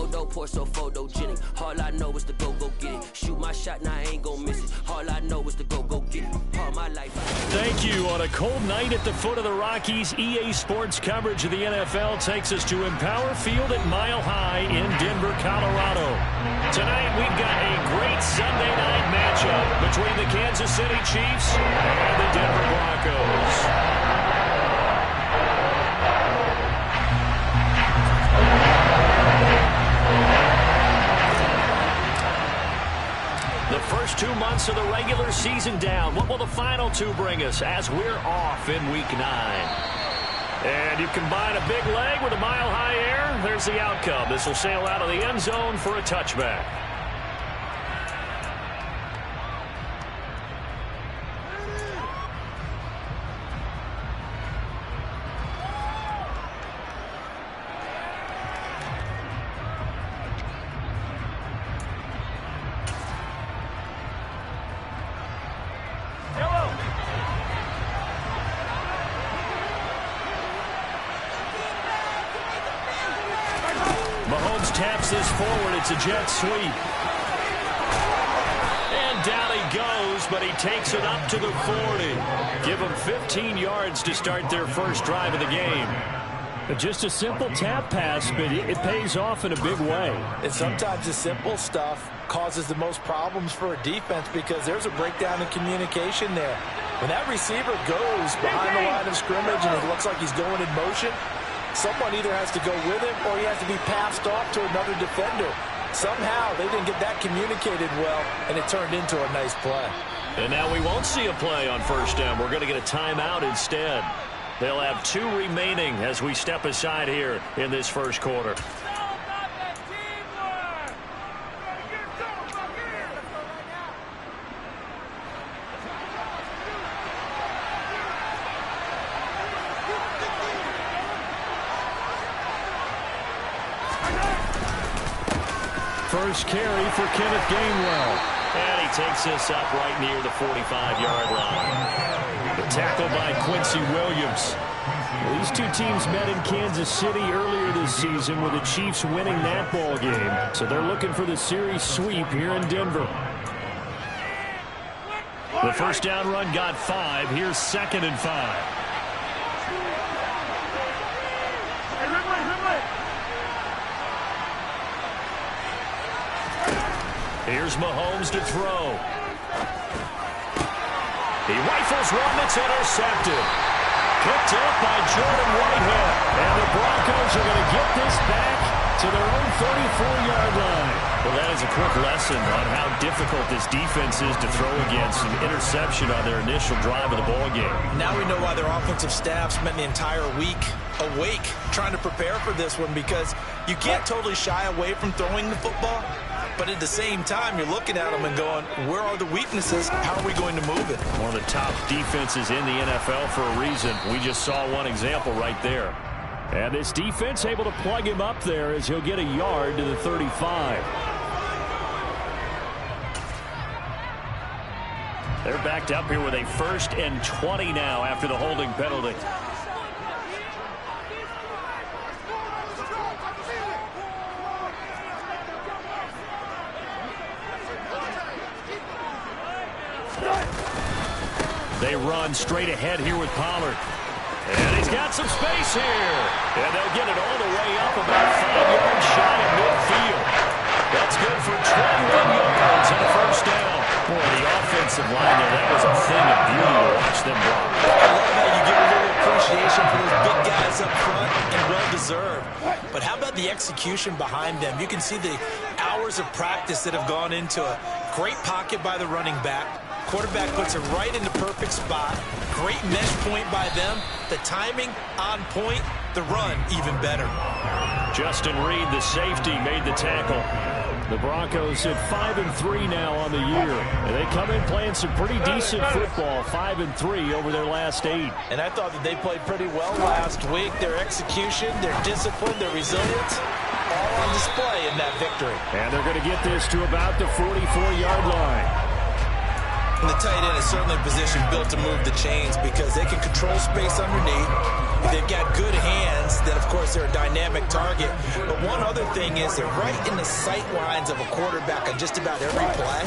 photo, pour so photogenic. All I know is to go get it. Shoot my shot, now I ain't gon' miss it. All I know is to go get it. All my life. Thank you. On a cold night at the foot of the Rockies, EA Sports coverage of the NFL takes us to Empower Field at Mile High in Denver, Colorado. Tonight we've got a great Sunday night matchup between the Kansas City Chiefs and the Denver Broncos. The first 2 months of the regular season down. What will the final two bring us as we're off in Week 9? And you combine a big leg with a mile-high air, there's the outcome. This will sail out of the end zone for a touchback. Taps this forward. It's a jet sweep. And down he goes, but he takes it up to the 40. Give him 15 yards to start their first drive of the game. Just a simple tap pass, but it pays off in a big way. And sometimes the simple stuff causes the most problems for a defense because there's a breakdown in communication there. When that receiver goes behind the line of scrimmage and it looks like he's going in motion, someone either has to go with him or he has to be passed off to another defender. Somehow they didn't get that communicated well, and it turned into a nice play. And now we won't see a play on first down. We're going to get a timeout instead. They'll have 2 remaining as we step aside here in this first quarter. First carry for Kenneth Gainwell. And he takes this up right near the 45-yard line. The tackle by Quincy Williams. These two teams met in Kansas City earlier this season with the Chiefs winning that ball game. So they're looking for the series sweep here in Denver. The first down run got 5. Here's 2nd and 5. Here's Mahomes to throw. He rifles one that's intercepted. Picked up by Jordan Whitehead. And the Broncos are going to get this back to their own 34-yard line. Well, that is a quick lesson on how difficult this defense is to throw against. An interception on their initial drive of the ballgame. Now we know why their offensive staff spent the entire week awake trying to prepare for this one, because you can't totally shy away from throwing the football. But at the same time, you're looking at them and going, where are the weaknesses? How are we going to move it? One of the top defenses in the NFL for a reason. We just saw one example right there. And this defense able to plug him up there as he'll get a yard to the 35. They're backed up here with a 1st and 20 now after the holding penalty. They run straight ahead here with Pollard. And he's got some space here. And they'll get it all the way up about 5 yards shy of midfield. That's good for 21 yards and a first down. Boy, the offensive line there, that was a thing of beauty to watch them block. I love how you give a little appreciation for those big guys up front, and well-deserved. But how about the execution behind them? You can see the hours of practice that have gone into it. Great pocket by the running back. Quarterback puts it right in the perfect spot. Great mesh point by them. The timing on point. The run even better. Justin Reed, the safety, made the tackle. The Broncos at 5-3 now on the year. And they come in playing some pretty decent football, 5-3 over their last 8. And I thought that they played pretty well last week. Their execution, their discipline, their resilience, all on display in that victory. And they're going to get this to about the 44-yard line. And the tight end is certainly a position built to move the chains because they can control space underneath. If they've got good hands, then, of course, course, they're a dynamic target. But one other thing is they're right in the sight lines of a quarterback on just about every play.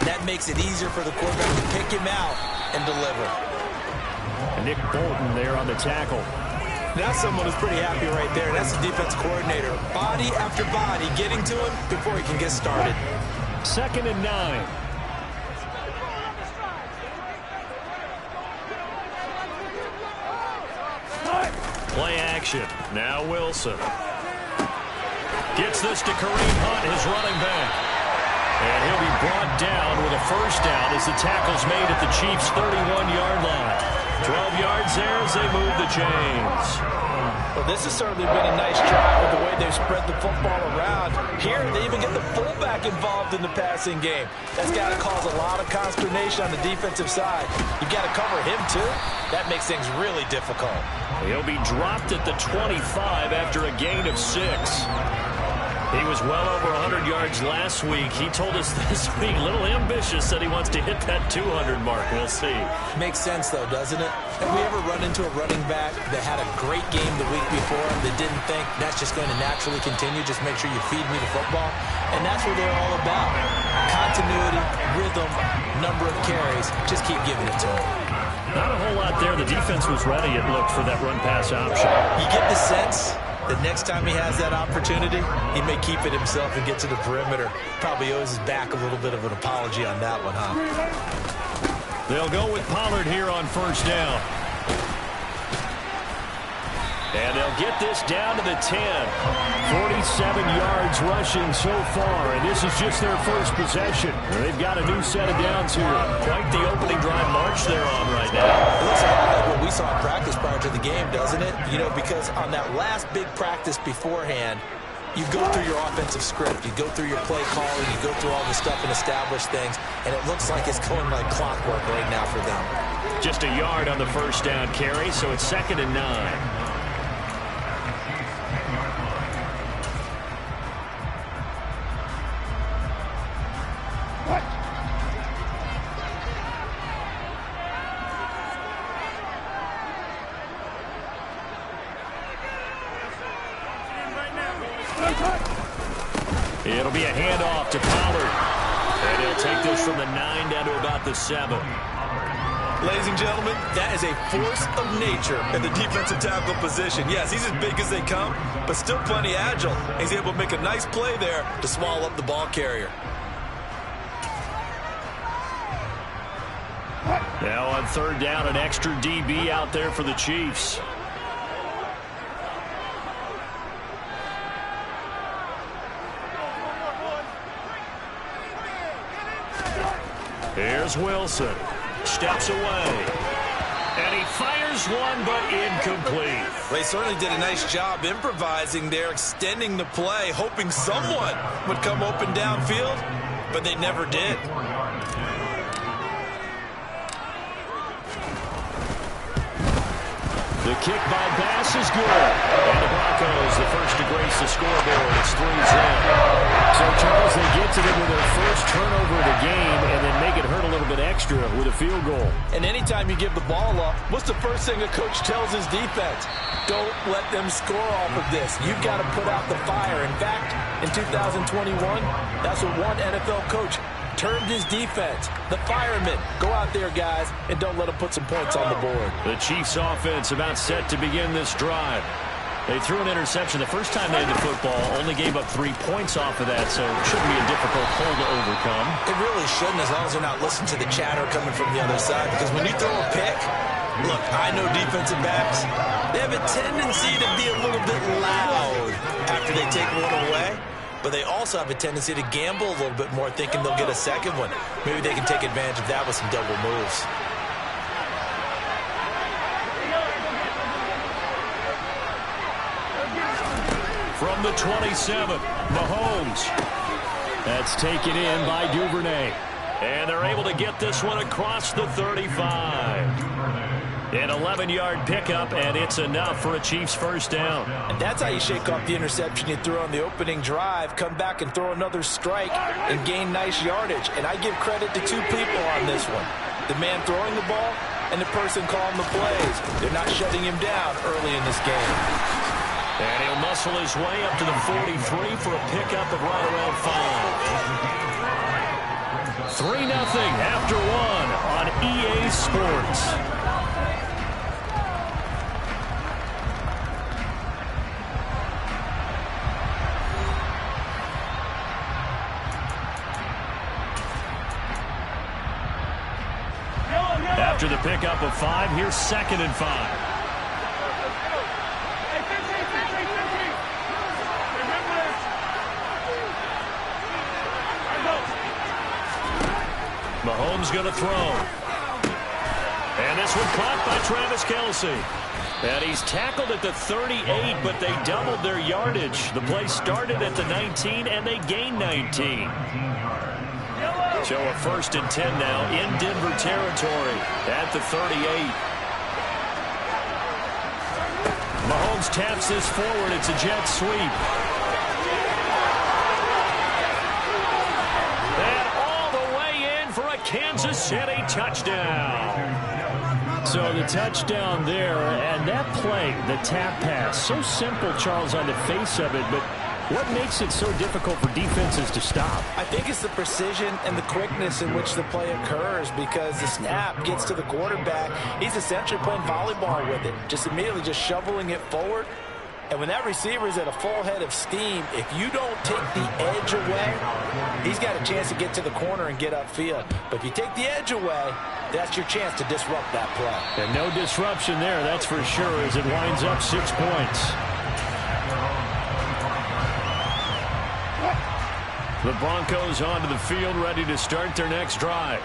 That makes it easier for the quarterback to pick him out and deliver. Nick Bolton there on the tackle. Now someone who's pretty happy right there. That's the defense coordinator. Body after body getting to him before he can get started. 2nd and 9. Play action. Now Wilson. Gets this to Kareem Hunt, his running back. And he'll be brought down with a first down as the tackle's made at the Chiefs' 31-yard line. 12 yards there as they move the chains. Well, this has certainly been a nice drive with the way they've spread the football around. Here, they even get the fullback involved in the passing game. That's got to cause a lot of consternation on the defensive side. You've got to cover him, too. That makes things really difficult. He'll be dropped at the 25 after a gain of 6. He was well over 100 yards last week. He told us this week, a little ambitious, that he wants to hit that 200 mark. We'll see. Makes sense, though, doesn't it? Have we ever run into a running back that had a great game the week before that didn't think that's just going to naturally continue? Just make sure you feed me the football. And that's what they're all about. Continuity, rhythm, number of carries. Just keep giving it to them. Not a whole lot there. The defense was ready, it looked, for that run-pass option. You get the sense that next time he has that opportunity, he may keep it himself and get to the perimeter. Probably owes his back a little bit of an apology on that one, huh? They'll go with Pollard here on first down. And they'll get this down to the 10. 47 yards rushing so far, and this is just their first possession. They've got a new set of downs here. Quite the opening drive march they're on right now. It looks a lot like what we saw in practice prior to the game, doesn't it? You know, because on that last big practice beforehand, you go through your offensive script, you go through your play calling, you go through all the stuff and establish things, and it looks like it's going like clockwork right now for them. Just a yard on the first down carry, so it's 2nd and 9. It'll be a handoff to Pollard. And he'll take this from the 9 down to about the 7. Ladies and gentlemen, that is a force of nature in the defensive tackle position. Yes, he's as big as they come, but still plenty agile. He's able to make a nice play there to swallow up the ball carrier. Now on 3rd down, an extra DB out there for the Chiefs. Here's Wilson. Steps away. And he fires one, but incomplete. They certainly did a nice job improvising there, extending the play, hoping someone would come open downfield, but they never did. The kick by Bass is good. And the Broncos, the first to grace the scoreboard. It's 3-0. So, Charles, they get to them with their first turnover of the game and then make it hurt a little bit extra with a field goal. And anytime you give the ball up, what's the first thing a coach tells his defense? Don't let them score off of this. You've got to put out the fire. In fact, in 2021, that's what one NFL coach termed his defense, the firemen. Go out there, guys, and don't let them put some points on the board. The Chiefs offense about set to begin this drive. They threw an interception the first time they had the football, only gave up 3 points off of that, so it shouldn't be a difficult hole to overcome. It really shouldn't, as long as they're not listening to the chatter coming from the other side, because when you throw a pick, look, I know defensive backs, they have a tendency to be a little bit loud after they take one away. But they also have a tendency to gamble a little bit more, thinking they'll get a second one. Maybe they can take advantage of that with some double moves. From the 27, Mahomes. That's taken in by Duvernay. And they're able to get this one across the 35. An 11-yard pickup, and it's enough for a Chiefs first down. And that's how you shake off the interception you threw on the opening drive, come back and throw another strike and gain nice yardage. And I give credit to 2 people on this one. The man throwing the ball and the person calling the plays. They're not shutting him down early in this game. And he'll muscle his way up to the 43 for a pickup of right around 5. 3-0 after 1 on EA Sports. After the pickup of 5, here's 2nd and 5. Mahomes going to throw. And this one caught by Travis Kelce. And he's tackled at the 38, but they doubled their yardage. The play started at the 19, and they gained 19. So a 1st and 10 now in Denver territory at the 38. Mahomes taps this forward. It's a jet sweep. And all the way in for a Kansas City touchdown. So the touchdown there, and that play, the tap pass, so simple, Charles, on the face of it, but what makes it so difficult for defenses to stop? I think it's the precision and the quickness in which the play occurs, because the snap gets to the quarterback. He's essentially playing volleyball with it, just immediately just shoveling it forward. And when that receiver is at a full head of steam, if you don't take the edge away, he's got a chance to get to the corner and get upfield. But if you take the edge away, that's your chance to disrupt that play. And no disruption there, that's for sure, as it winds up 6 points. The Broncos onto the field, ready to start their next drive.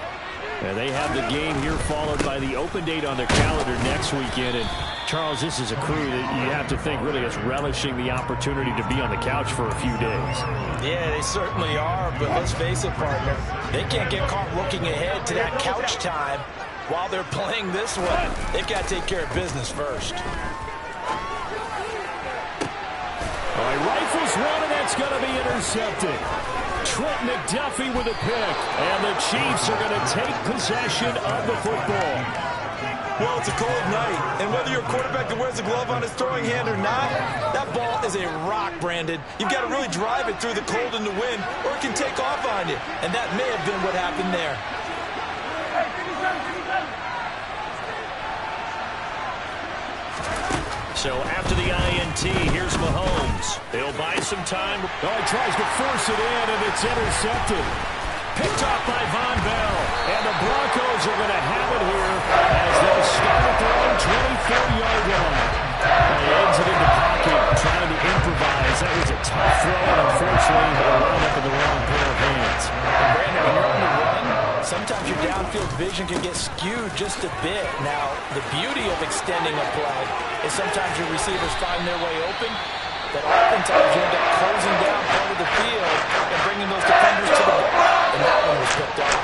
And they have the game here followed by the open date on their calendar next weekend. And, Charles, this is a crew that you have to think really is relishing the opportunity to be on the couch for a few days. Yeah, they certainly are, but let's face it, partner. They can't get caught looking ahead to that couch time while they're playing this one. They've got to take care of business first. All right, rifles one, and that's going to be intercepted. Trent McDuffie with a pick, and the Chiefs are going to take possession of the football. Well, it's a cold night, and whether you're a quarterback that wears a glove on his throwing hand or not, that ball is a rock, Brandon. You've got to really drive it through the cold and the wind, or it can take off on you, and that may have been what happened there. So after the INT, here's Mahomes. He'll buy some time. Oh, he tries to force it in, and it's intercepted. Picked off by Von Bell. And the Broncos are going to have it here as they'll start at their own 24-yard line. He exited the pocket, trying to improvise. That was a tough throw, and unfortunately, it wound up in the wrong pair of hands. Brandon, when you're on the run, sometimes your downfield vision can get skewed just a bit. Now, the beauty of extending a play is sometimes your receivers find their way open, but oftentimes you end up closing down part of the field and bringing those defenders to the ball, and that one was picked off.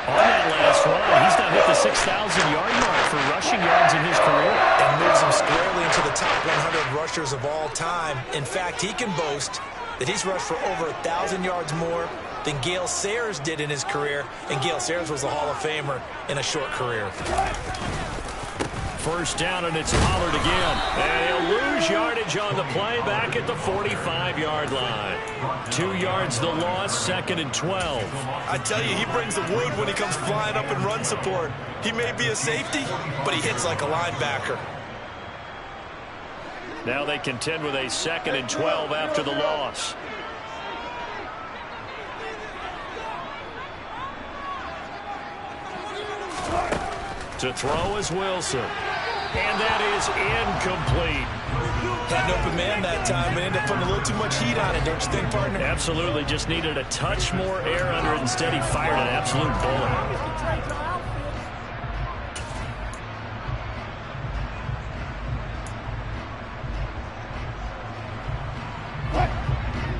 On that last run, he's now hit the 6,000-yard mark for rushing yards in his career. And moves him squarely into the top 100 rushers of all time. In fact, he can boast that he's rushed for over 1,000 yards more than Gale Sayers did in his career, and Gale Sayers was a Hall of Famer in a short career. First down, and it's Pollard again. And he'll lose yardage on the play back at the 45-yard line. 2 yards the loss, 2nd and 12. I tell you, he brings the wood when he comes flying up in run support. He may be a safety, but he hits like a linebacker. Now they contend with a 2nd and 12 after the loss. To throw is Wilson. And that is incomplete. Had an open man that time, but ended up putting a little too much heat on it, don't you think, partner? Absolutely. Just needed a touch more air under it. Instead, he fired an absolute bullet.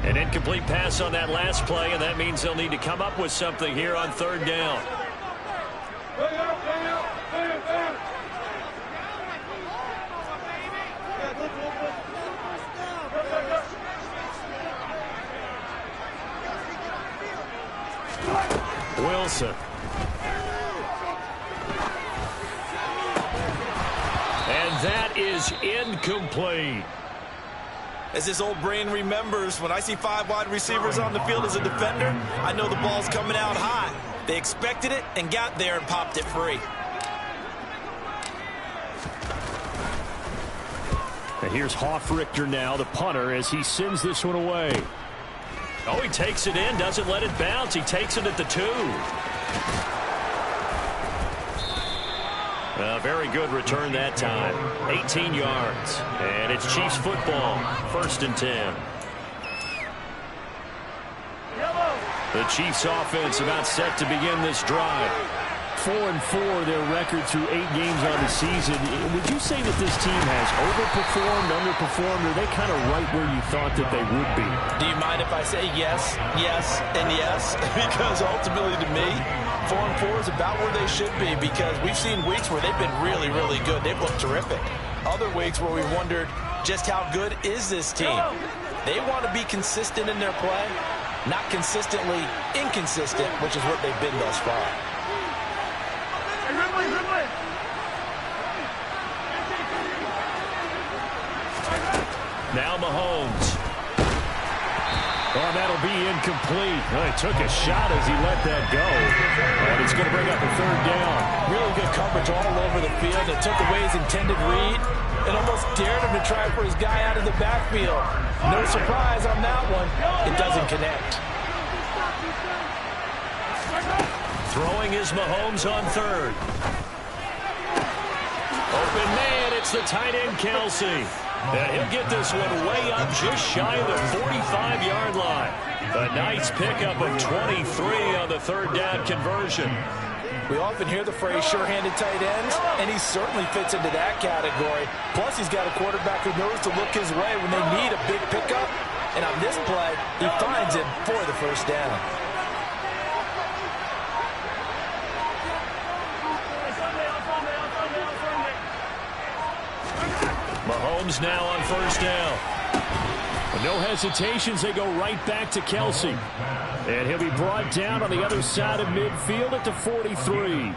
An incomplete pass on that last play, and that means they'll need to come up with something here on 3rd down. Wilson. And that is incomplete. As this old brain remembers, when I see 5 wide receivers on the field as a defender, I know the ball's coming out hot. They expected it and got there and popped it free. And here's Hoffrichter now, the punter, as he sends this one away. Oh, he takes it in, doesn't let it bounce. He takes it at the 2. Very good return that time. 18 yards. And it's Chiefs football. 1st and 10. The Chiefs offense about set to begin this drive. 4-4 their record through 8 games on the season. Would you say that this team has overperformed, underperformed, or are they kind of right where you thought that they would be? Do you mind if I say yes, yes, and yes? Because ultimately to me, 4-4 is about where they should be, because we've seen weeks where they've been really, really good. They've looked terrific. Other weeks where we wondered just how good is this team. They want to be consistent in their play, not consistently inconsistent, which is what they've been thus far. Now Mahomes. Oh, that'll be incomplete. Well, he took a shot as he let that go. And it's going to bring up a 3rd down. Really good coverage all over the field. It took away his intended read and almost dared him to try for his guy out of the backfield. No surprise on that one. It doesn't connect. Throwing is Mahomes on 3rd. Open man, it's the tight end Kelsey. And he'll get this one way up just shy of the 45-yard line. A nice pickup of 23 on the 3rd down conversion. We often hear the phrase sure-handed tight ends, and he certainly fits into that category. Plus, he's got a quarterback who knows to look his way when they need a big pickup. And on this play, he finds him for the 1st down. Mahomes now on 1st down. No hesitations, they go right back to Kelsey. And he'll be brought down on the other side of midfield at the 43.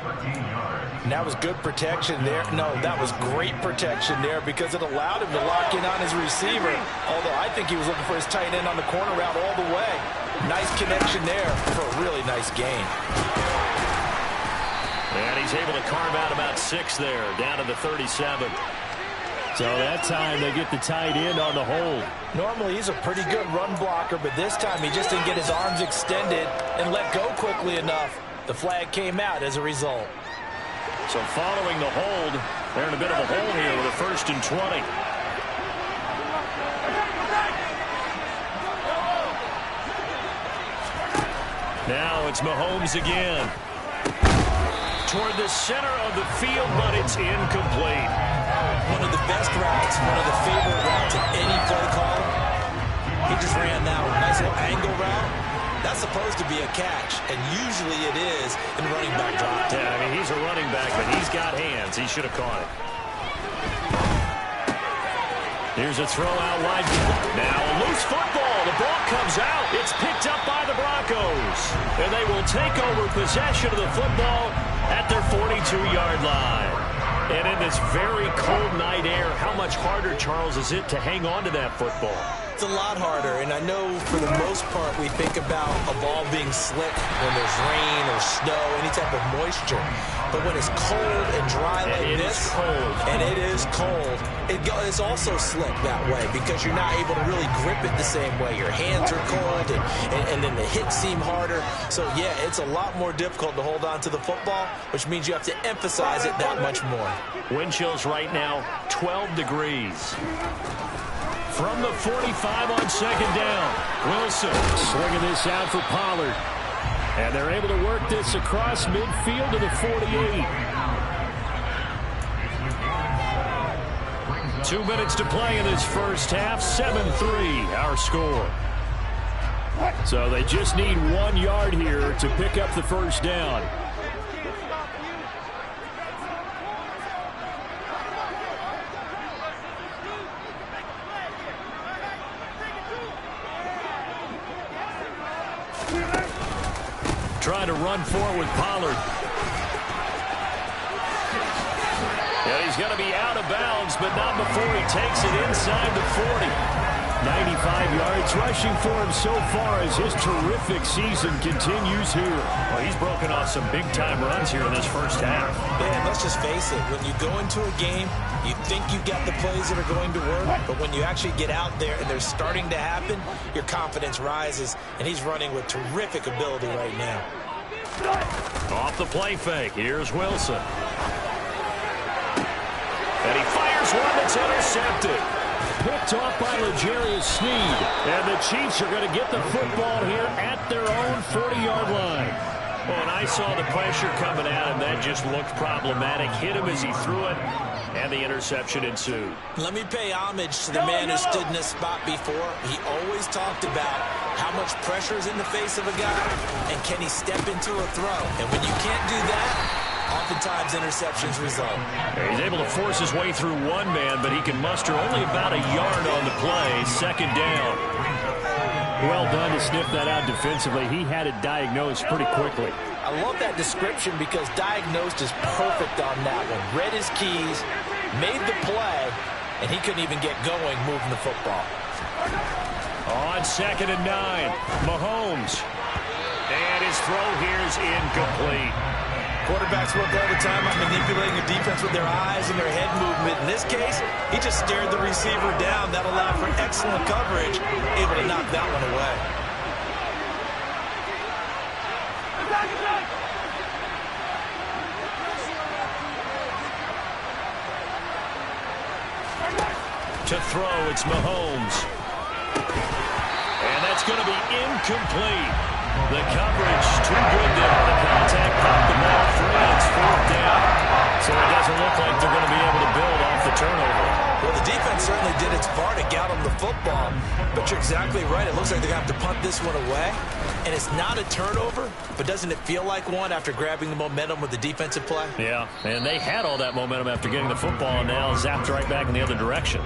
And that was good protection there. No, that was great protection there because it allowed him to lock in on his receiver. Although I think he was looking for his tight end on the corner route all the way. Nice connection there for a really nice gain. And he's able to carve out about 6 there, down to the 37. So that time they get the tight end on the hold. Normally he's a pretty good run blocker, but this time he just didn't get his arms extended and let go quickly enough. The flag came out as a result. So following the hold, they're in a bit of a hole here with a 1st and 20. Now it's Mahomes again. Toward the center of the field, but it's incomplete. One of the best routes, one of the favorite routes of any play caller. He just ran that one. Nice little angle route. That's supposed to be a catch, and usually it is in running back drop. Yeah, I mean, he's a running back, but he's got hands. He should have caught it. Here's a throw out wide. Now a loose football. The ball comes out. It's picked up by the Broncos. And they will take over possession of the football at their 42-yard line. And in this very cold night air, how much harder, Charles, is it to hang on to that football? It's a lot harder, and I know for the most part we think about a ball being slick when there's rain or snow, any type of moisture. But when it's cold and dry like this, and it is cold, it's also slick that way because you're not able to really grip it the same way. Your hands are cold, and then the hits seem harder. So, yeah, it's a lot more difficult to hold on to the football, which means you have to emphasize it that much more. Wind chills right now, 12 degrees. From the 45 on 2nd down, Wilson slinging this out for Pollard. And they're able to work this across midfield to the 48. 2 minutes to play in this first half. 7-3, our score. So they just need 1 yard here to pick up the 1st down. Trying to run forward with Pollard. And he's going to be out of bounds, but not before he takes it inside the 40. 95 yards rushing for him so far as his terrific season continues here. Well, he's broken off some big-time runs here in this first half. And let's just face it, when you go into a game, you think you got the plays that are going to work, but when you actually get out there and they're starting to happen, your confidence rises, and he's running with terrific ability right now. Off the play fake, here's Wilson. And he fires one that's intercepted. Picked off by L'Jarius Sneed. And the Chiefs are going to get the football here at their own 40-yard line. Well, and I saw the pressure coming at him. That just looked problematic. Hit him as he threw it, and the interception ensued. Let me pay homage to the man who stood in this spot before. He always talked about how much pressure is in the face of a guy, and can he step into a throw. And when you can't do that, oftentimes interceptions result. He's able to force his way through one man, but he can muster only about a yard on the play. Second down. Well done to sniff that out defensively. He had it diagnosed pretty quickly. I love that description because diagnosed is perfect on that one. Read his keys, made the play, and he couldn't even get going moving the football. On 2nd and 9, Mahomes. And his throw here is incomplete. Quarterbacks work all the time on manipulating a defense with their eyes and their head movement. In this case, he just stared the receiver down. That allowed for excellent coverage, able to knock that one away. To throw, it's Mahomes. And that's going to be incomplete. The coverage too good there. The contact popped the ball free, and it's 4th down. So it doesn't look like they're going to be able to build off the turnover. Well, the defense certainly did its part to get them the football, but you're exactly right. It looks like they're going to have to punt this one away, and it's not a turnover, but doesn't it feel like one after grabbing the momentum with the defensive play? Yeah, and they had all that momentum after getting the football, and now zapped right back in the other direction.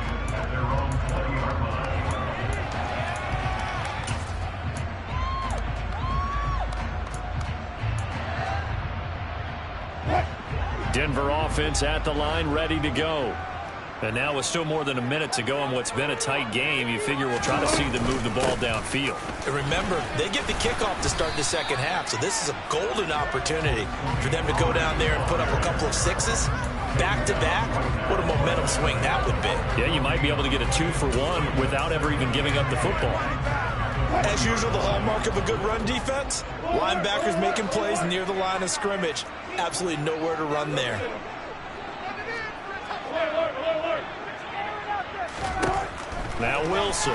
Denver offense at the line, ready to go. And now with still more than a minute to go in what's been a tight game, you figure we'll try to see them move the ball downfield. And remember, they get the kickoff to start the second half, so this is a golden opportunity for them to go down there and put up a couple of sixes back-to-back. What a momentum swing that would be. Yeah, you might be able to get a 2-for-1 without ever even giving up the football. As usual, the hallmark of a good run defense, linebackers making plays near the line of scrimmage. Absolutely nowhere to run there. Now Wilson.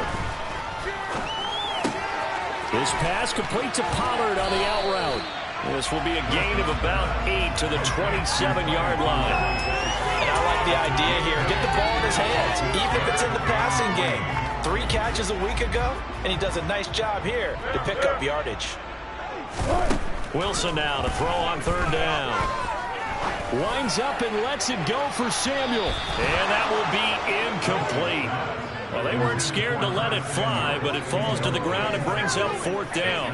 This pass complete to Pollard on the out route. This will be a gain of about 8 to the 27-yard line. And I like the idea here. Get the ball in his hands, even if it's in the passing game. 3 catches a week ago, and he does a nice job here to pick up yardage. Wilson now to throw on 3rd down. Winds up and lets it go for Samuel. And that will be incomplete. Well, they weren't scared to let it fly, but it falls to the ground and brings up 4th down.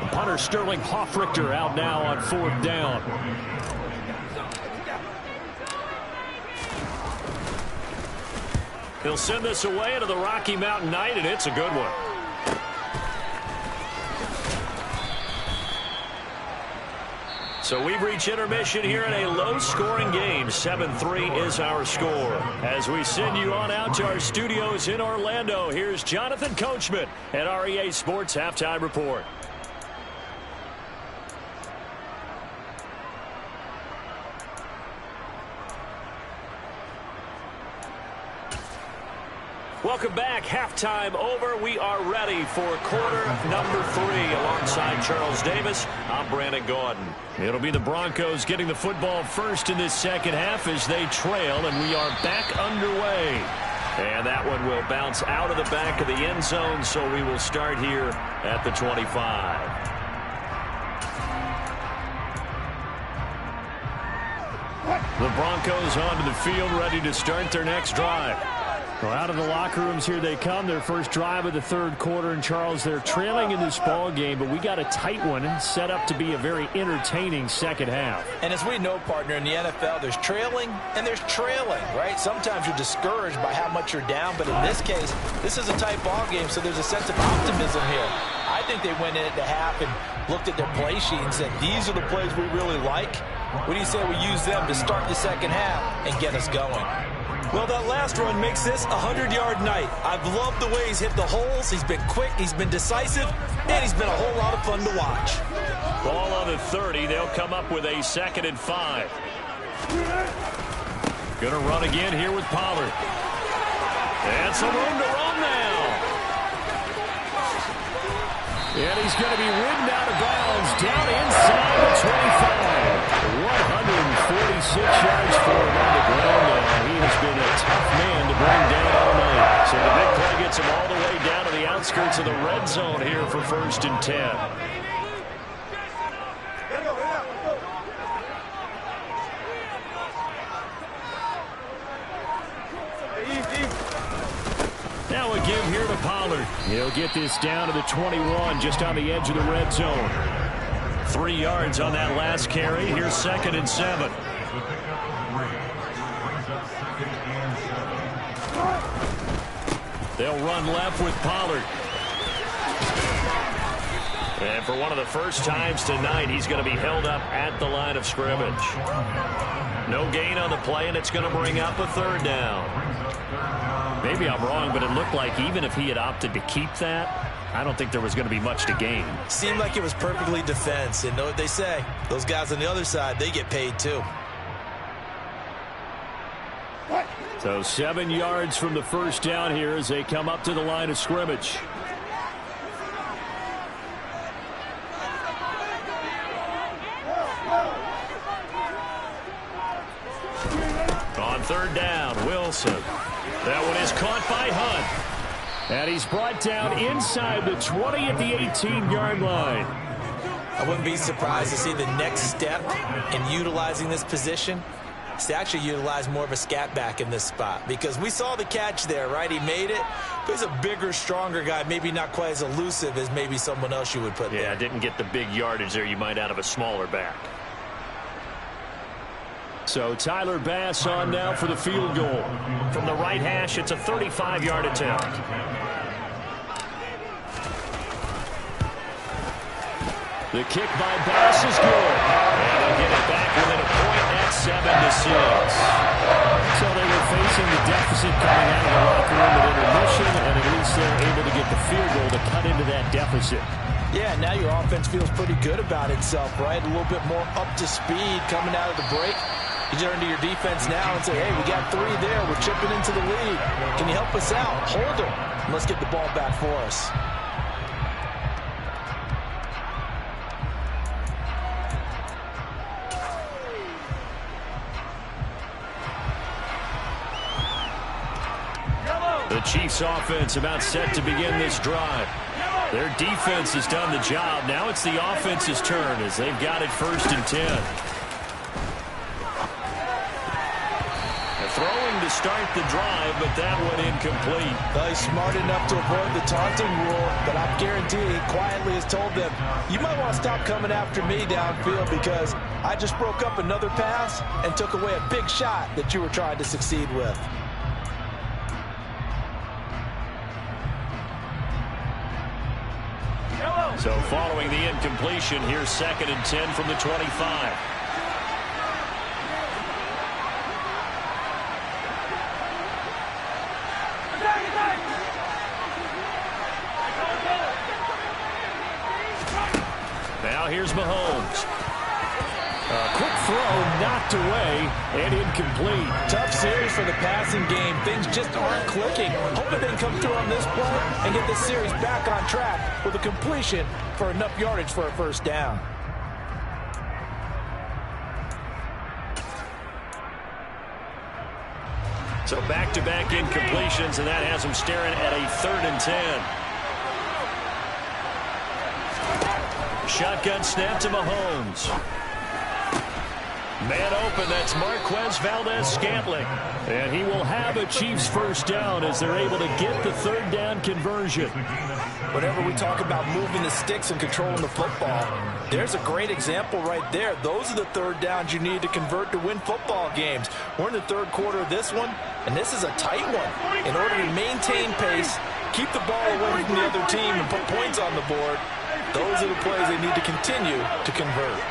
The punter Sterling Hoffrichter out now on 4th down. He'll send this away into the Rocky Mountain Night, and it's a good one. So we've reached intermission here in a low-scoring game. 7-3 is our score. As we send you on out to our studios in Orlando, here's Jonathan Coachman at REA Sports Halftime Report. Welcome back. Halftime over. We are ready for quarter number 3. Alongside Charles Davis, I'm Brandon Gaudin. It'll be the Broncos getting the football first in this second half as they trail, and we are back underway. And that one will bounce out of the back of the end zone, so we will start here at the 25. The Broncos onto the field, ready to start their next drive. Well, out of the locker rooms here they come. Their first drive of the third quarter. And, Charles, they're trailing in this ball game, but we got a tight one set up to be a very entertaining second half. And as we know, partner, in the NFL, there's trailing and there's trailing, right? Sometimes you're discouraged by how much you're down, but in this case, this is a tight ball game, so there's a sense of optimism here. I think they went in at the half and looked at their play sheet and said, these are the plays we really like. What do you say we use them to start the second half and get us going? Well, that last run makes this a 100-yard night. I've loved the way he's hit the holes. He's been quick, he's been decisive, and he's been a whole lot of fun to watch. Ball on the 30. They'll come up with a 2nd and 5. Going to run again here with Pollard. And some room to run now. And he's going to be ridden out of bounds down inside the 25. 146 yards for him on the ground now. He has been a tough man to bring down all night. So the big play gets him all the way down to the outskirts of the red zone here for 1st and 10. Now a give here to Pollard. He'll get this down to the 21, just on the edge of the red zone. 3 yards on that last carry. Here's 2nd and 7. They'll run left with Pollard. And for one of the first times tonight, he's going to be held up at the line of scrimmage. No gain on the play, and it's going to bring up a 3rd down. Maybe I'm wrong, but it looked like even if he had opted to keep that, I don't think there was going to be much to gain. Seemed like it was perfectly defense. And know what they say? Those guys on the other side, they get paid too. So 7 yards from the first down here as they come up to the line of scrimmage. On 3rd down, Wilson. That one is caught by Hunt. And he's brought down inside the 20 at the 18-yard line. I wouldn't be surprised to see the next step in utilizing this position is to actually utilize more of a scat back in this spot. Because we saw the catch there, right? He made it. But he's a bigger, stronger guy, maybe not quite as elusive as maybe someone else you would put there. Yeah, didn't get the big yardage there you might out of a smaller back. So Tyler Bass on now for the field goal. From the right hash, it's a 35-yard attempt. The kick by Bass is good. And they'll get it back within a point at 7-6. So they were facing the deficit coming out of the locker room at intermission, and at least they're able to get the field goal to cut into that deficit. Yeah, now your offense feels pretty good about itself, right? A little bit more up to speed coming out of the break. You turn to your defense now and say, hey, we got 3 there. We're chipping into the lead. Can you help us out? Hold them. Let's get the ball back for us. The Chiefs offense about set to begin this drive. Their defense has done the job. Now it's the offense's turn as they've got it 1st and 10. Throwing to start the drive, but that one incomplete. Well, he's smart enough to avoid the taunting rule, but I guarantee he quietly has told them, you might want to stop coming after me downfield because I just broke up another pass and took away a big shot that you were trying to succeed with. So following the incompletion, here's 2nd and 10 from the 25. Now here's Mahomes. A quick throw knocked away and incomplete. Tough series for the passing game. Things just aren't clicking. Hoping they can come through on this play and get this series back on track with a completion for enough yardage for a 1st down. So back-to-back incompletions, and that has them staring at a 3rd and 10. Shotgun snap to Mahomes. Man open, that's Marquez Valdez-Scantling. And he will have a Chiefs first down as they're able to get the third down conversion. Whenever we talk about moving the sticks and controlling the football, there's a great example right there. Those are the third downs you need to convert to win football games. We're in the third quarter of this one, and this is a tight one. In order to maintain pace, keep the ball away from the other team, and put points on the board, those are the plays they need to continue to convert.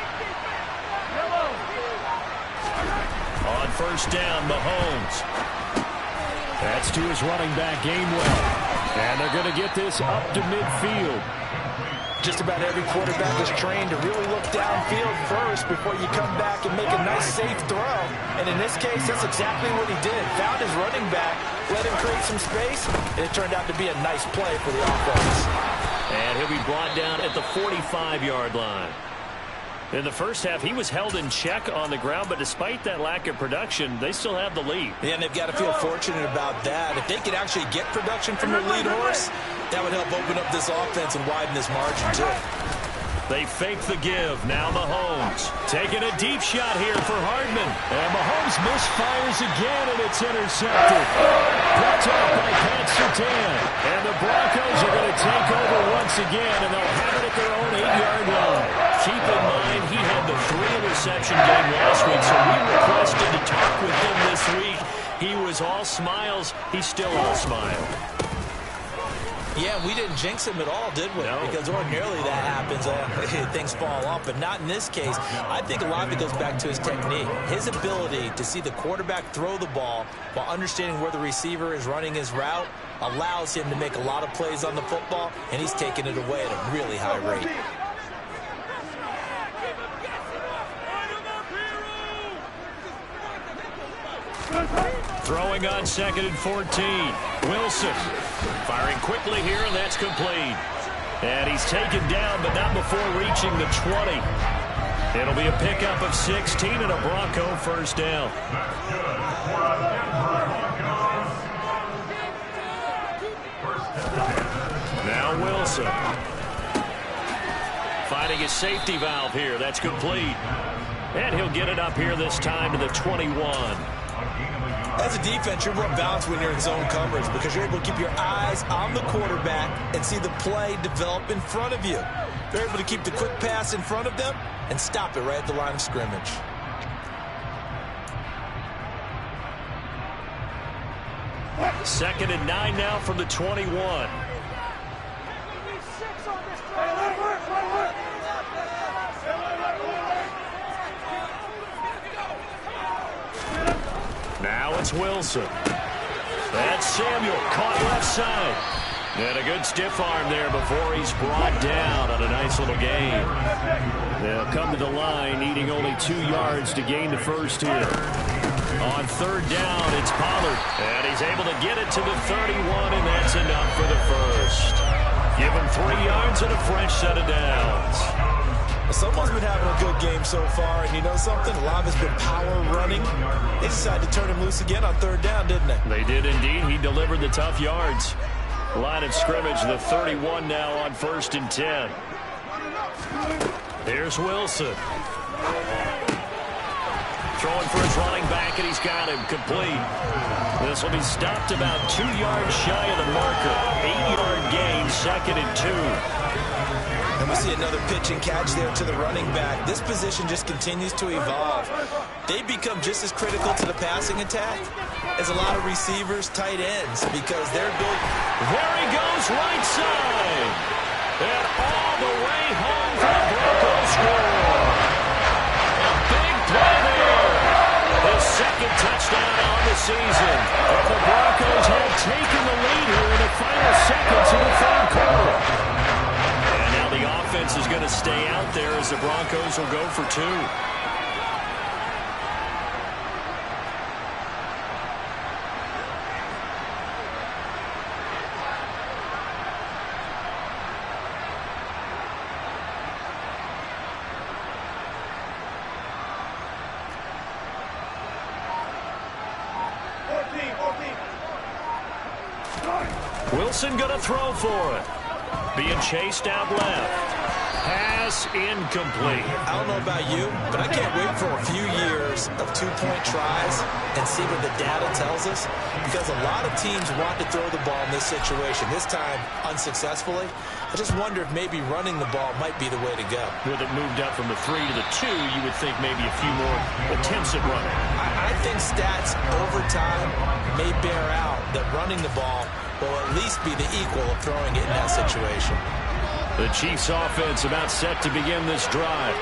On first down, Mahomes. That's to his running back, Gainwell. And they're going to get this up to midfield. Just about every quarterback is trained to really look downfield first before you come back and make a nice, safe throw. And in this case, that's exactly what he did. Found his running back, let him create some space, and it turned out to be a nice play for the offense. And he'll be brought down at the 45-yard line. In the first half, he was held in check on the ground, but despite that lack of production, they still have the lead. Yeah, and they've got to feel fortunate about that. If they could actually get production from their lead horse, that would help open up this offense and widen this margin, too. They fake the give. Now Mahomes taking a deep shot here for Hardman. And Mahomes misfires again, and it's intercepted. Picked up by Pat Surtain. And the Broncos are going to take over once again, and they'll have it at their own 8-yard line. Keep in mind, he had the 3-interception game last week, so we requested to talk with him this week. He was all smiles. He's still all smile. Yeah, we didn't jinx him at all, did we? No. Because ordinarily that happens. Things fall off, but not in this case. I think a lot of it goes back to his technique. His ability to see the quarterback throw the ball while understanding where the receiver is running his route allows him to make a lot of plays on the football, and he's taking it away at a really high rate. Throwing on 2nd and 14. Wilson firing quickly here, and that's complete. And he's taken down, but not before reaching the 20. It'll be a pickup of 16 and a Bronco first down. Now Wilson. Finding his safety valve here. That's complete. And he'll get it up here this time to the 21. As a defense, you're more balanced when you're in zone coverage because you're able to keep your eyes on the quarterback and see the play develop in front of you. You're able to keep the quick pass in front of them and stop it right at the line of scrimmage. Second and 9 now from the 21. Now it's Wilson. That's Samuel caught left side. And a good stiff arm there before he's brought down on a nice little gain. They'll come to the line needing only 2 yards to gain the first here. On third down, it's Pollard. And he's able to get it to the 31, and that's enough for the first. Give him 3 yards and a fresh set of downs. Someone's been having a good game so far, and you know something? A lot of it's been power running. They decided to turn him loose again on third down, didn't they? They did indeed. He delivered the tough yards. Line of scrimmage, the 31 now on 1st and 10. Here's Wilson. Throwing for his running back, and he's got him complete. This will be stopped about 2 yards shy of the marker. 8-yard gain, 2nd and 2. And we see another pitch and catch there to the running back. This position just continues to evolve. They become just as critical to the passing attack as a lot of receivers, tight ends, because they're built. There he goes, right side. And all the way home for the Broncos score. A big play there. His second touchdown on the season. And the Broncos have taken the lead here in the final seconds of the third quarter. The offense is going to stay out there as the Broncos will go for 2. Wilson going to throw for it. Being chased out left. Has pass incomplete. I don't know about you, but I can't wait for a few years of two-point tries and see what the data tells us, because a lot of teams want to throw the ball in this situation, this time unsuccessfully. I just wonder if maybe running the ball might be the way to go. With it moved up from the 3 to the 2, you would think maybe a few more attempts at running. I think stats over time may bear out that running the ball will at least be the equal of throwing it in that situation. The Chiefs offense about set to begin this drive.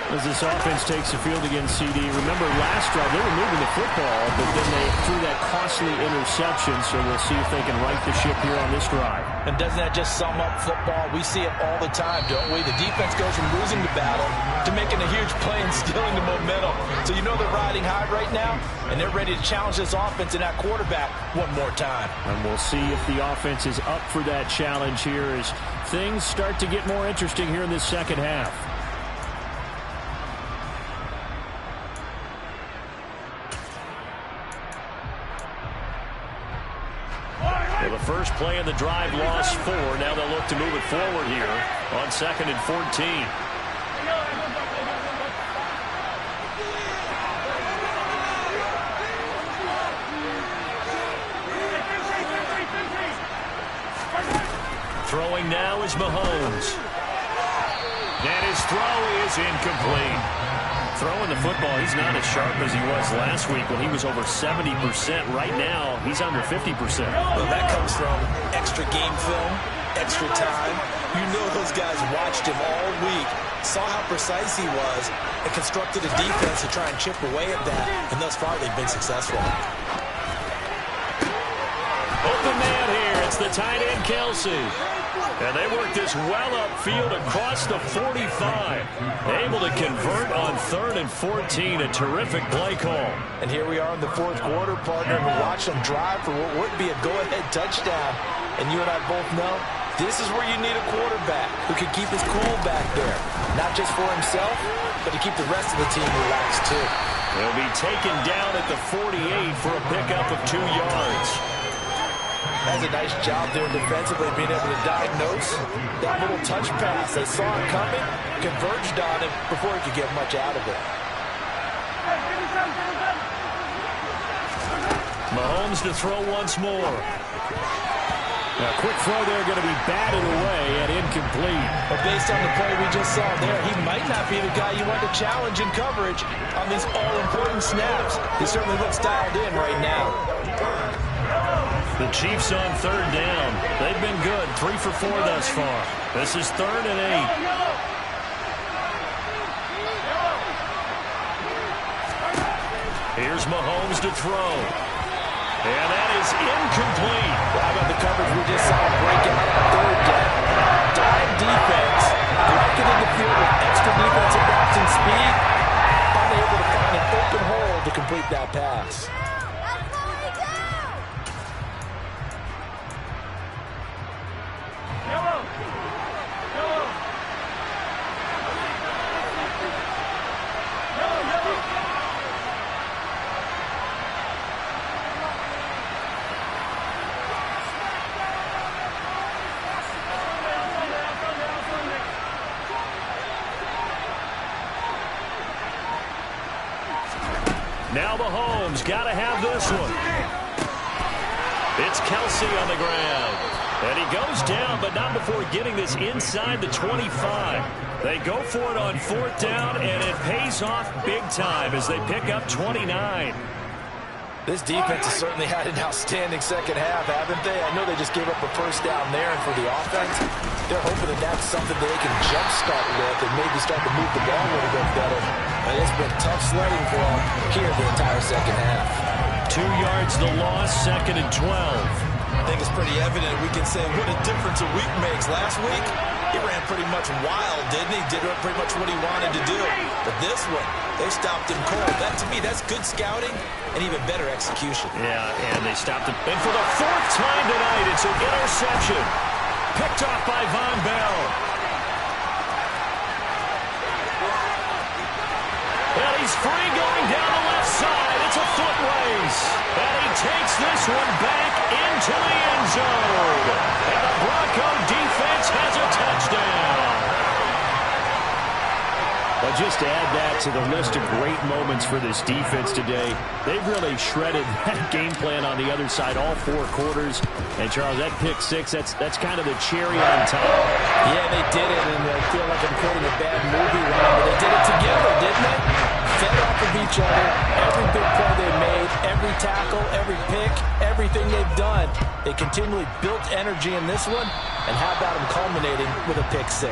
As this offense takes the field against CD, remember last drive they were moving the football, but then they threw that costly interception, so we'll see if they can right the ship here on this drive. And doesn't that just sum up football? We see it all the time, don't we? The defense goes from losing the battle to making a huge play and stealing the momentum. So you know they're riding high right now, and they're ready to challenge this offense and that quarterback one more time. And we'll see if the offense is up for that challenge here as things start to get more interesting here in this second half. Well, the first play in the drive lost 4. Now they'll look to move it forward here on 2nd and 14. Throwing now is Mahomes. And his throw is incomplete. Throwing the football, he's not as sharp as he was last week when he was over 70%. Right now, he's under 50%. Well, that comes from extra game film, extra time. You know those guys watched him all week, saw how precise he was, and constructed a defense to try and chip away at that. And thus far, they've been successful. Open man here. It's the tight end, Kelsey. And they work this well upfield across the 45. Able to convert on 3rd and 14. A terrific play call. And here we are in the 4th quarter, partner, and we watch them drive for what would be a go-ahead touchdown. And you and I both know this is where you need a quarterback who can keep his cool back there. Not just for himself, but to keep the rest of the team relaxed too. He'll be taken down at the 48 for a pickup of 2 yards. Has a nice job there defensively, being able to diagnose that little touch pass. They saw it coming, converged on him before he could get much out of it. Mahomes to throw once more. A quick throw there going to be batted away and incomplete. But based on the play we just saw there, he might not be the guy you want to challenge in coverage on these all-important snaps. He certainly looks dialed in right now. The Chiefs on 3rd down. They've been good. 3 for 4 thus far. This is 3rd and 8. Here's Mahomes to throw. And that is incomplete. Well, how about the coverage we just saw break out on 3rd down? Dive defense, blanketed the field with extra defensive backs and speed, unable to find an open hole to complete that pass. Now Mahomes got to have this one. It's Kelsey on the ground. And he goes down, but not before getting this inside the 25. They go for it on 4th down, and it pays off big time as they pick up 29. This defense has certainly had an outstanding second half, haven't they? I know they just gave up a first down there, and for the offense, they're hoping that that's something that they can jumpstart with and maybe start to move the ball a little bit better. And it's been tough sledding for them here the entire second half. 2 yards the loss, 2nd and 12. I think it's pretty evident we can say what a difference a week makes. Last week, he ran pretty much wild, didn't he? Did pretty much what he wanted to do. But this one, they stopped him cold. That, to me, that's good scouting and even better execution. Yeah, and they stopped him. And for the 4th time tonight, it's an interception. Picked off by Von Bell. And he's free going down the left side. It's a foot race. And he takes this one back into the end zone. And the Bronco defense has a touchdown. just add that to the list of great moments for this defense today. They've really shredded that game plan on the other side all 4 quarters. And, Charles, that pick 6, that's kind of the cherry on top. Yeah, they did it, and I feel like I'm quoting a bad movie line, but they did it together, didn't they? Fed off of each other, every big play they made, every tackle, every pick, everything they've done. They continually built energy in this one, and how about them culminating with a pick 6?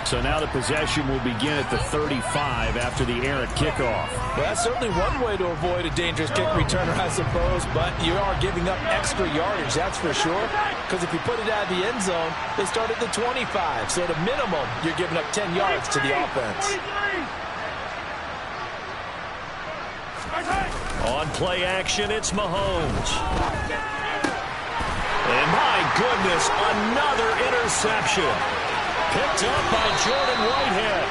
So now the possession will begin at the 35 after the errant kickoff. Well, that's certainly one way to avoid a dangerous kick returner, I suppose, but you are giving up extra yardage, that's for sure, because if you put it out of the end zone, they start at the 25, so at a minimum, you're giving up 10 yards to the offense. On play action, it's Mahomes. And my goodness, another interception. Picked up by Jordan Whitehead.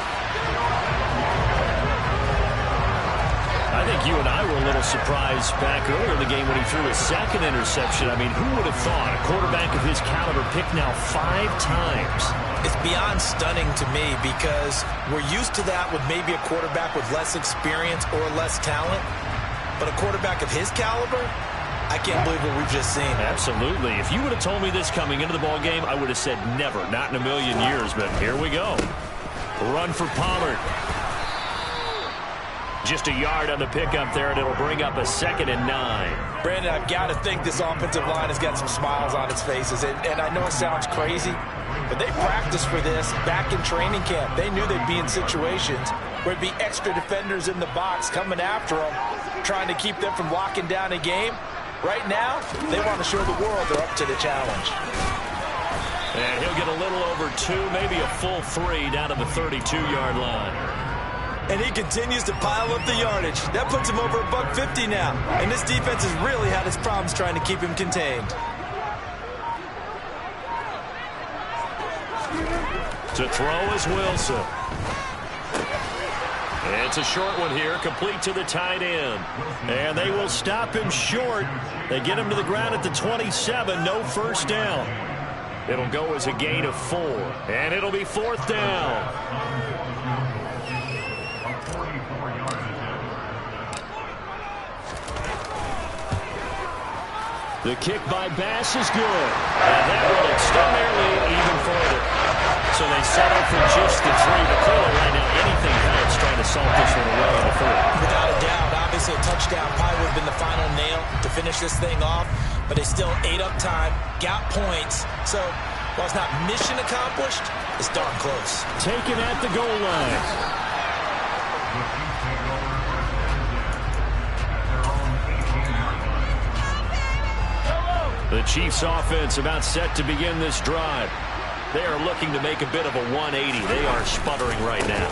I think you and I were a little surprised back earlier in the game when he threw his second interception. I mean, who would have thought a quarterback of his caliber picked now 5 times? It's beyond stunning to me because we're used to that with maybe a quarterback with less experience or less talent. But a quarterback of his caliber, I can't believe what we've just seen. Absolutely. If you would have told me this coming into the ball game, I would have said never, not in a million years. But here we go. Run for Pollard. Just a yard on the pickup there, and it'll bring up a 2nd and 9. Brandon, I've got to think this offensive line has got some smiles on its faces. And I know it sounds crazy, but they practiced for this back in training camp. They knew they'd be in situations where it'd be extra defenders in the box coming after them, trying to keep them from locking down a game. Right now, they want to show the world they're up to the challenge. And he'll get a little over 2, maybe a full 3 down to the 32-yard line. And he continues to pile up the yardage. That puts him over $150 now. And this defense has really had its problems trying to keep him contained. To throw is Wilson. It's a short one here, complete to the tight end. And they will stop him short. They get him to the ground at the 27, no first down. It'll go as a gain of 4, and it'll be 4th down. The kick by Bass is good, and that will extend their lead even further. So they settle for just the 3, but clearly right now anything helps trying to salt this one away in the 4th. Without a doubt, obviously a touchdown probably would have been the final nail to finish this thing off, but they still ate up time, got points. So while it's not mission accomplished, it's darn close. Taken at the goal line. The Chiefs offense about set to begin this drive. They are looking to make a bit of a 180. They are sputtering right now.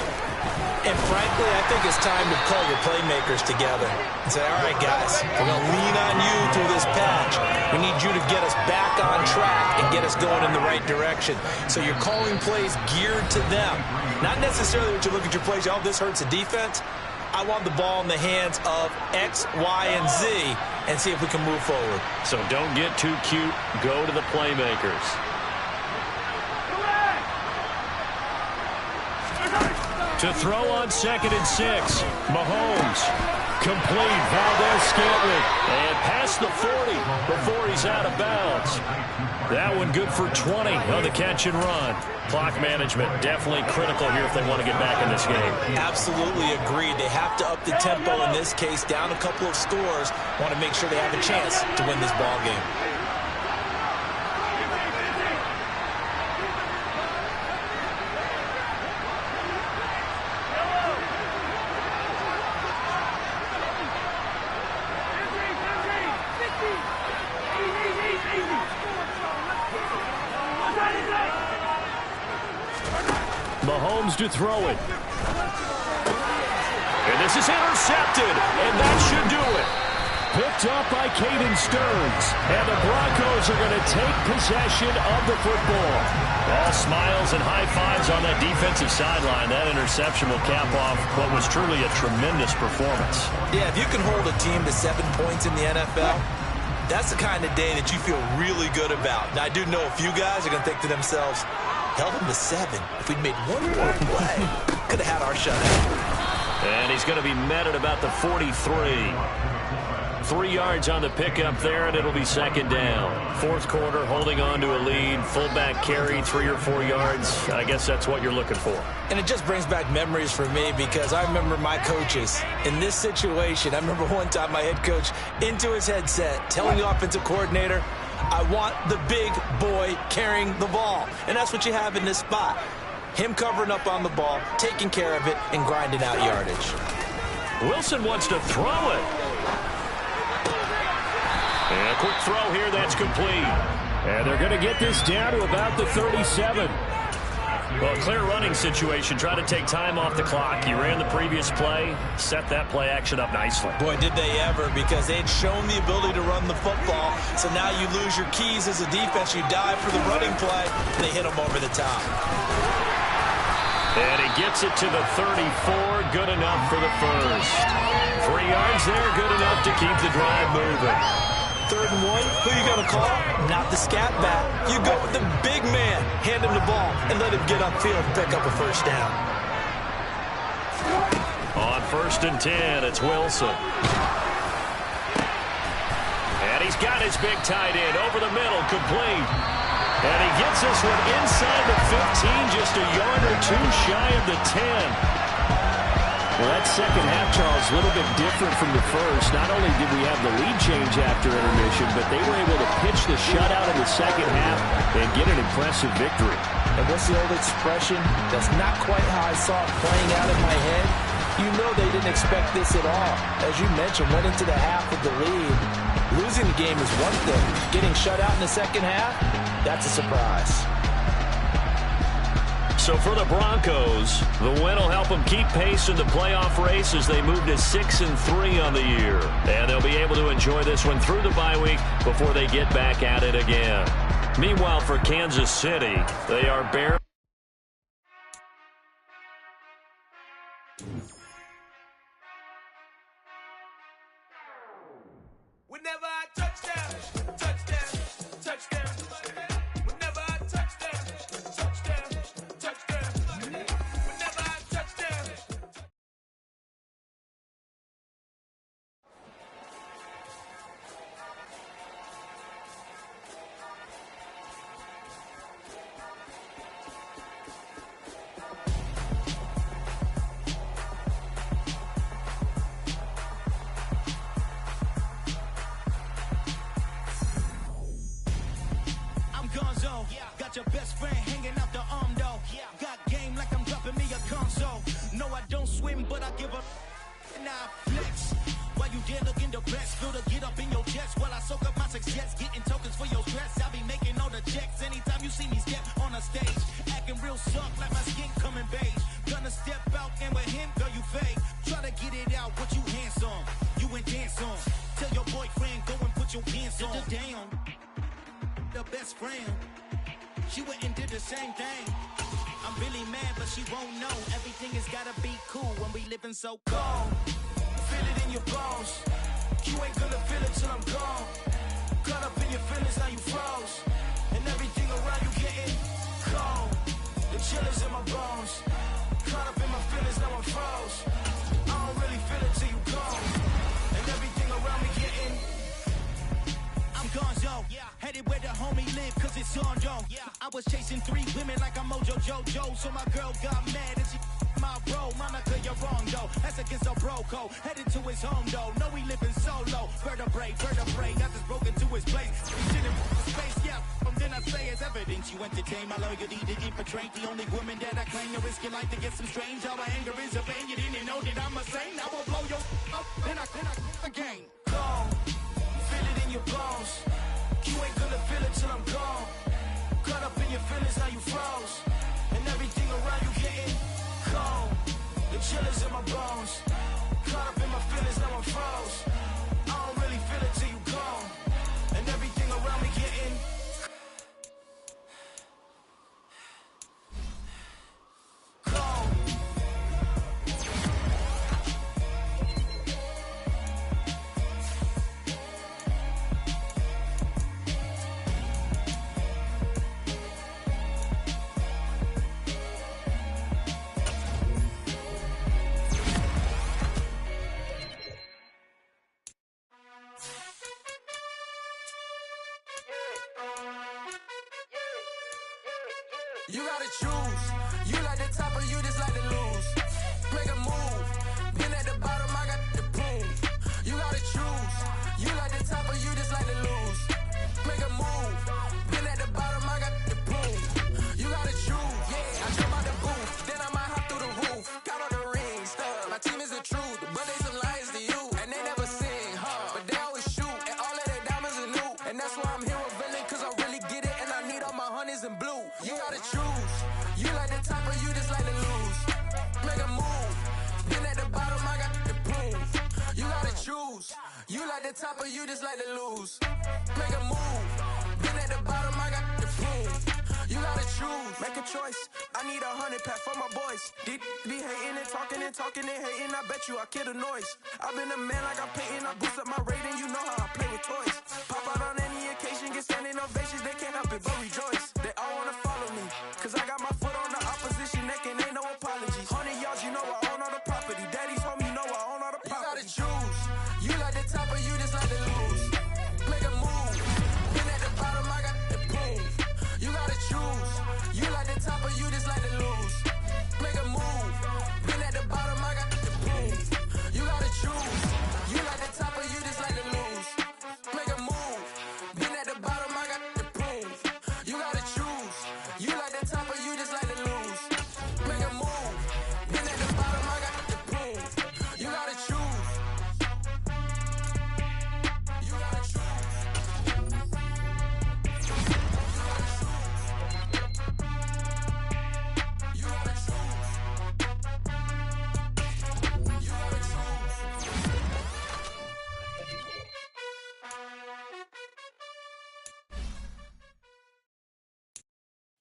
And frankly, I think it's time to call your playmakers together and say, all right, guys, we're going to lean on you through this patch. We need you to get us back on track and get us going in the right direction. So you're calling plays geared to them. Not necessarily that you look at your plays, oh, this hurts the defense. I want the ball in the hands of X, Y, and Z and see if we can move forward. So don't get too cute. Go to the playmakers. To throw on 2nd and 6. Mahomes. Complete. Valdez-Scantling. And past the 40 before he's out of bounds. That one good for 20 on the catch and run. Clock management definitely critical here if they want to get back in this game. Absolutely agreed. They have to up the tempo in this case, down a couple of scores. Want to make sure they have a chance to win this ball game. Mahomes to throw it. And this is intercepted, and that should do it. Picked up by Caden Stearns, and the Broncos are going to take possession of the football. All smiles and high fives on that defensive sideline. That interception will cap off what was truly a tremendous performance. Yeah, if you can hold a team to 7 points in the NFL, that's the kind of day that you feel really good about. Now, I do know a few guys are going to think to themselves, held them to 7 if we'd made one more play. could have had our shutout. And he's going to be met at about the 43. 3 yards on the pickup there, and it'll be second down. Fourth quarter, holding on to a lead. Fullback carry, 3 or 4 yards. I guess that's what you're looking for. And it just brings back memories for me because I remember my coaches in this situation. I remember one time my head coach into his headset telling the offensive coordinator, I want the big boy carrying the ball. And that's what you have in this spot. Him covering up on the ball, taking care of it, and grinding out yardage. Wilson wants to throw it. And a quick throw here, that's complete. And they're going to get this down to about the 37. Well, clear running situation. Try to take time off the clock. You ran the previous play, set that play action up nicely. Boy, did they ever, because they had shown the ability to run the football. So now you lose your keys as a defense. You dive for the running play, and they hit them over the top. And he gets it to the 34. Good enough for the first. 3 yards there, good enough to keep the drive moving. 3rd and 1, who you going to call? Not the scat back. You go with the big man. Hand him the ball and let him get upfield and pick up a first down. On 1st and 10, it's Wilson. And he's got his big tight end over the middle, complete. And he gets this one inside the 15, just a yard or two shy of the 10. Well, that second half, Charles, a little bit different from the first. Not only did we have the lead change after intermission, but they were able to pitch the shutout in the second half and get an impressive victory. And what's the old expression? That's not quite how I saw it playing out in my head. You know they didn't expect this at all. As you mentioned, went into the half with the lead. Losing the game is one thing. Getting shut out in the second half, that's a surprise. So for the Broncos, the win will help them keep pace in the playoff race as they move to 6-3 on the year. And they'll be able to enjoy this one through the bye week before they get back at it again. Meanwhile, for Kansas City, they are barely... Whenever I touchdown, touchdown, touchdown. Whenever I touchdown, touchdown, touchdown. Whenever I touchdown. Got your best friend hanging out the arm though. Got game like I'm dropping me a console. No, I don't swim, but I give up. Now I flex. While you there looking depressed, feel to get up in your chest while I soak up my success. Getting tokens for your stress. I'll be making all the checks anytime you see me step on a stage. Acting real soft like my skin coming beige. Gonna step out and with him, girl, you fake. Try to get it out, what you handsome. You ain't dance on. Tell your boyfriend, go and put your pants on. Down. The best friend. She went and did the same thing. I'm really mad, but she won't know. Everything has gotta be cool when we living so cold. Feel it in your bones. You ain't gonna feel it till I'm gone. Caught up in your feelings, now you froze. And everything around you getting cold. The chill is in my bones. Caught up in my feelings, now I'm froze. I don't really feel it till you gone. And everything around me getting I'm gonzo. Headed where the homie live, cause it's on, yo. I was chasing 3 women like I'm Mojo Jojo. So my girl got mad and she my bro. Monica, you're wrong, though. That's against a bro code. Headed to his home, though. No, we living solo. Vertebrae. I just broke into his place. Shit in space, yeah. Then I say it's evidence you entertain my loyalty to infiltrate. The only woman that I claim to risk your life to get some strange. All my anger is a pain. You didn't know that I'm a saint. I will blow your up. Then I again. Gone. Feel it in your bones. You ain't gonna feel it till I'm gone. Caught up in your feelings, now you froze. And everything around you getting cold. The chill is in my bones. Caught up in my feelings, now I'm froze. I don't really feel it till you gone. And everything around me getting cold. You gotta choose. You like the top or you just like to lose. Make a move. Been at the bottom, I got the prove. You gotta choose. You like the top or you just like to lose. Make a move. Been at the bottom, I got the prove. You gotta choose. Yeah, I jump out the booth. Then I might hop through the roof. Count on the rings. My team is the truth, but they some liars to you. And they never sing, but they always shoot. And all of their diamonds are new. And that's why I'm here with villain, cause I really get it. And I need all my honeys in blue. You gotta choose. You like the top or you just like to lose. Make a move. Been at the bottom, I got the proof. You gotta choose. You like the top or you just like to lose. Make a move. Been at the bottom, I got the proof. You gotta choose. Make a choice. I need 100 pack for my boys. Deep be hating and talking and hating. I bet you I kill the noise. I've been a man like I'm painting. I boost up my rating. You know how I play with toys. Pop out on any occasion, get standing ovations. They can't help it but rejoice. They all wanna follow me, cause I got my foot on the opposition neck and ain't no apologies. 100 yards, you know I own all the property. Daddy's home, you know I own all the property. You gotta choose. You like the top or you just like to lose. Make a move. Been at the bottom, I got the proof. You gotta choose. You like the top or you just like to lose. Make a move. Been at the bottom, I got the proof. You gotta choose. You like the top or you just like to lose. Make a move. Been at the bottom, I got the proof. You gotta choose. You like the top or you just like to lose. Make a move. Been at the bottom, I got the proof. You gotta choose. You gotta choose. You gotta choose. You gotta choose.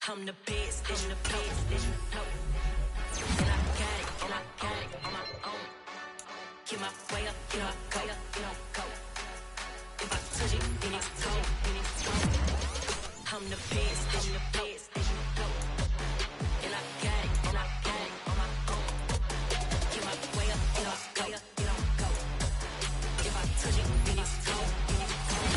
I'm the best, I'm the best, and you know. And I got it, and I got it on my own. Get my way up, get my go, go. If I touch it, then it's cold, then it's cold. I'm the best, I'm the best, and you know. And I got it, and I got it on my own. Get my way up, get my go. If I touch it, then it's cold, then it's cold.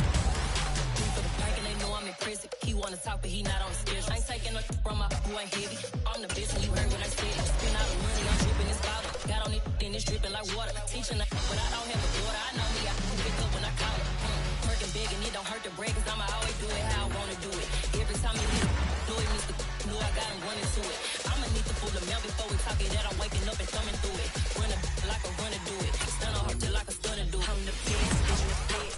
For the bank and they know I'm in prison. He wanna talk, but he not on the schedule. I ain't taking no from my boy heavy. I'm the best, and you heard what I said. Spend all the money, I'm dripping this bottle. Got on it, then it's dripping like water. Teaching that, but I don't have a daughter. I know me, I can pick up when I call her. Working big, and it don't hurt to break, cause I'ma always do it how I wanna do it. Every time you need Louis, Mr. Know I got him running to it. I'ma need to pull the mail before we talk it. That I'm waking up and thumbing through it. Run like a runner do it. Stun on her till like a stunner do it. I'm the best, bitch, the best.